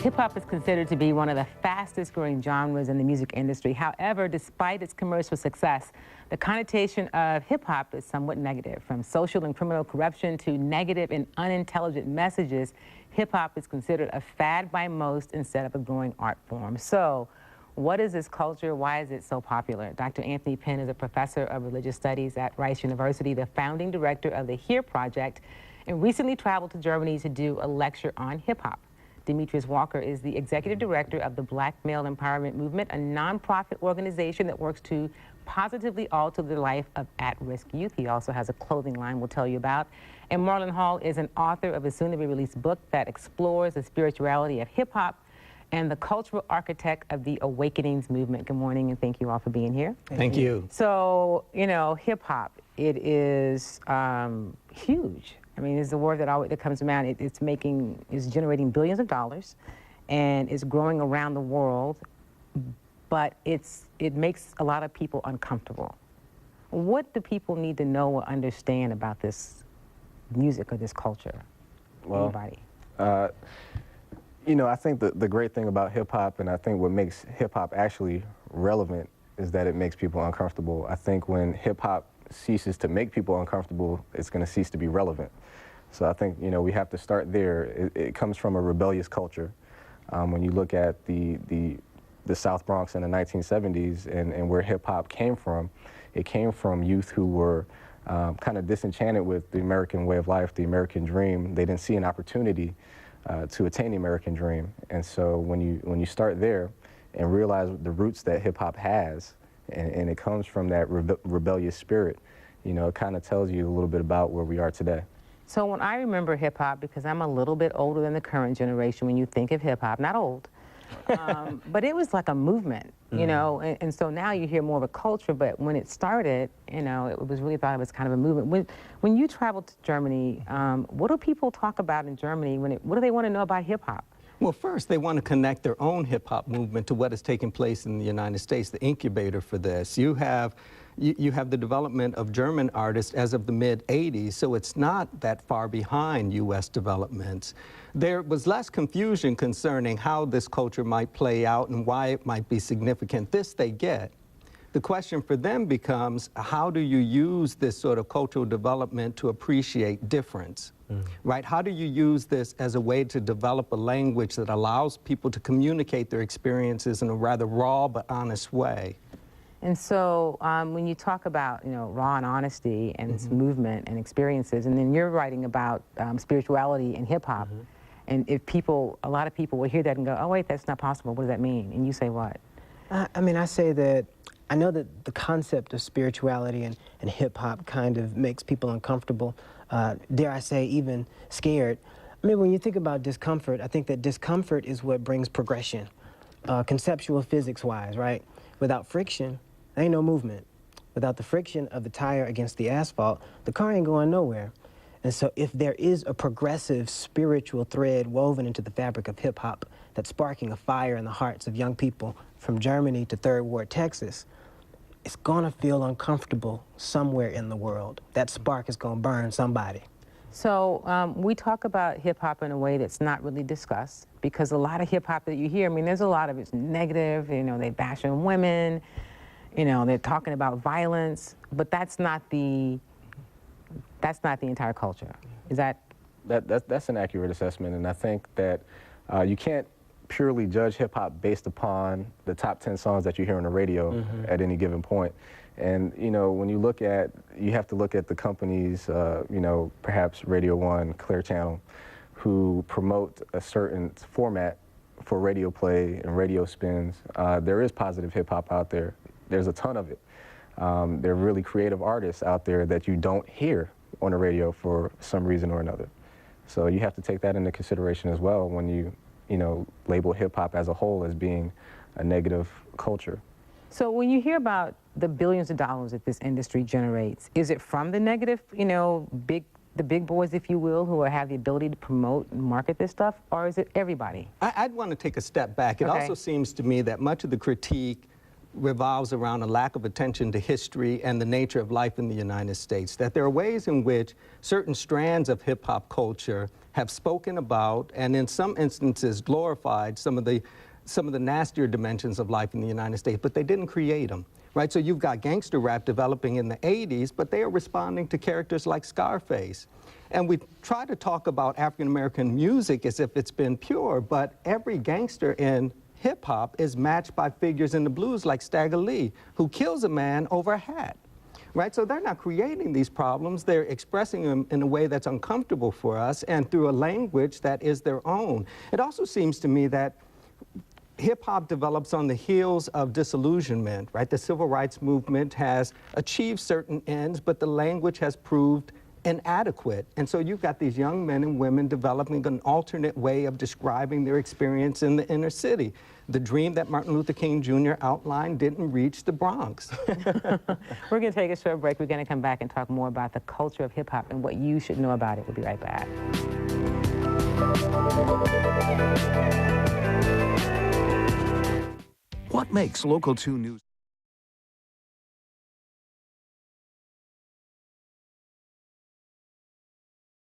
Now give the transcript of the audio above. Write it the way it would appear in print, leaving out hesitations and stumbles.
Hip-hop is considered to be one of the fastest growing genres in the music industry. However, despite its commercial success, the connotation of hip-hop is somewhat negative. From social and criminal corruption to negative and unintelligent messages, hip-hop is considered a fad by most instead of a growing art form. So, what is this culture? Why is it so popular? Dr. Anthony Pinn is a professor of religious studies at Rice University, the founding director of the HEAR Project, and recently traveled to Germany to do a lecture on hip-hop. Demetrius Walker is the executive director of the Black Male Empowerment Movement, a nonprofit organization that works to positively alter the life of at-risk youth. He also has a clothing line we'll tell you about. And Marlon Hall is an author of a soon-to-be-released book that explores the spirituality of hip-hop and the cultural architect of the Awakenings movement. Good morning, and thank you all for being here. Thank you. So, you know, hip-hop, it is huge. I mean, it's the word that comes to mind. It's generating billions of dollars, and it's growing around the world, but it makes a lot of people uncomfortable. What do people need to know or understand about this music or this culture? Well, anybody? You know, I think the great thing about hip-hop, and I think what makes hip-hop actually relevant, is that it makes people uncomfortable. I think when hip-hop ceases to make people uncomfortable, it's going to cease to be relevant. So I think, you know, we have to start there. It comes from a rebellious culture. When you look at the South Bronx in the 1970s and where hip-hop came from, it came from youth who were kind of disenchanted with the American way of life, the American dream. They didn't see an opportunity to attain the American dream. And so when you start there and realize the roots that hip-hop has, and it comes from that rebellious spirit, you know, it kind of tells you a little bit about where we are today. So when I remember hip-hop, because I'm a little bit older than the current generation, when you think of hip-hop, not old, but it was like a movement, you know, and so now you hear more of a culture, but when it started, you know, it was really thought of as kind of a movement. When you travel to Germany, what do people talk about in Germany? What do they want to know about hip-hop? Well, first, they want to connect their own hip-hop movement to what is taking place in the United States, the incubator for this. You have the development of German artists as of the mid-'80s, so it's not that far behind U.S. developments. There was less confusion concerning how this culture might play out and why it might be significant. This they get. The question for them becomes, how do you use this sort of cultural development to appreciate difference, right? How do you use this as a way to develop a language that allows people to communicate their experiences in a rather raw but honest way? And so when you talk about, you know, raw and honesty and its movement and experiences, and then you're writing about spirituality and hip-hop, and if a lot of people will hear that and go, oh, wait, that's not possible. What does that mean? And you say what? I mean, I say that I know that the concept of spirituality and hip-hop kind of makes people uncomfortable, dare I say even scared. I mean, when you think about discomfort, I think that discomfort is what brings progression, conceptual physics-wise, right? Without friction, there ain't no movement. Without the friction of the tire against the asphalt, the car ain't going nowhere. And so if there is a progressive spiritual thread woven into the fabric of hip-hop that's sparking a fire in the hearts of young people from Germany to Third Ward, Texas, it's gonna feel uncomfortable somewhere in the world. That spark is gonna burn somebody. So we talk about hip-hop in a way that's not really discussed, because a lot of hip-hop that you hear, I mean, there's a lot of it's negative, you know, they bash on women, you know, they're talking about violence, but that's not the entire culture. Is that? That's an accurate assessment, and I think that you can't purely judge hip-hop based upon the top 10 songs that you hear on the radio at any given point. And, you know, when you have to look at the companies, you know, perhaps Radio 1, Clear Channel, who promote a certain format for radio play and radio spins. There is positive hip-hop out there. There's a ton of it. There are really creative artists out there that you don't hear on the radio for some reason or another. So you have to take that into consideration as well when you know, label hip-hop as a whole as being a negative culture. So when you hear about the billions of dollars that this industry generates, is it from the negative, you know, the big boys, if you will, who have the ability to promote and market this stuff, or is it everybody? I'd want to take a step back. It also seems to me that much of the critique revolves around a lack of attention to history and the nature of life in the United States, that there are ways in which certain strands of hip-hop culture have spoken about and in some instances glorified some of the nastier dimensions of life in the United States, but they didn't create them. Right, so you've got gangster rap developing in the 80s, but they are responding to characters like Scarface. And we try to talk about African-American music as if it's been pure, but every gangster in hip-hop is matched by figures in the blues like Stagger Lee, who kills a man over a hat. Right, so they're not creating these problems, they're expressing them in a way that's uncomfortable for us and through a language that is their own. It also seems to me that hip-hop develops on the heels of disillusionment, right? The civil rights movement has achieved certain ends, but the language has proved inadequate. And so you've got these young men and women developing an alternate way of describing their experience in the inner city. The dream that Martin Luther King Jr. outlined didn't reach the Bronx. We're going to take a short break. We're going to come back and talk more about the culture of hip-hop and what you should know about it. We'll be right back. What makes Local 2 News?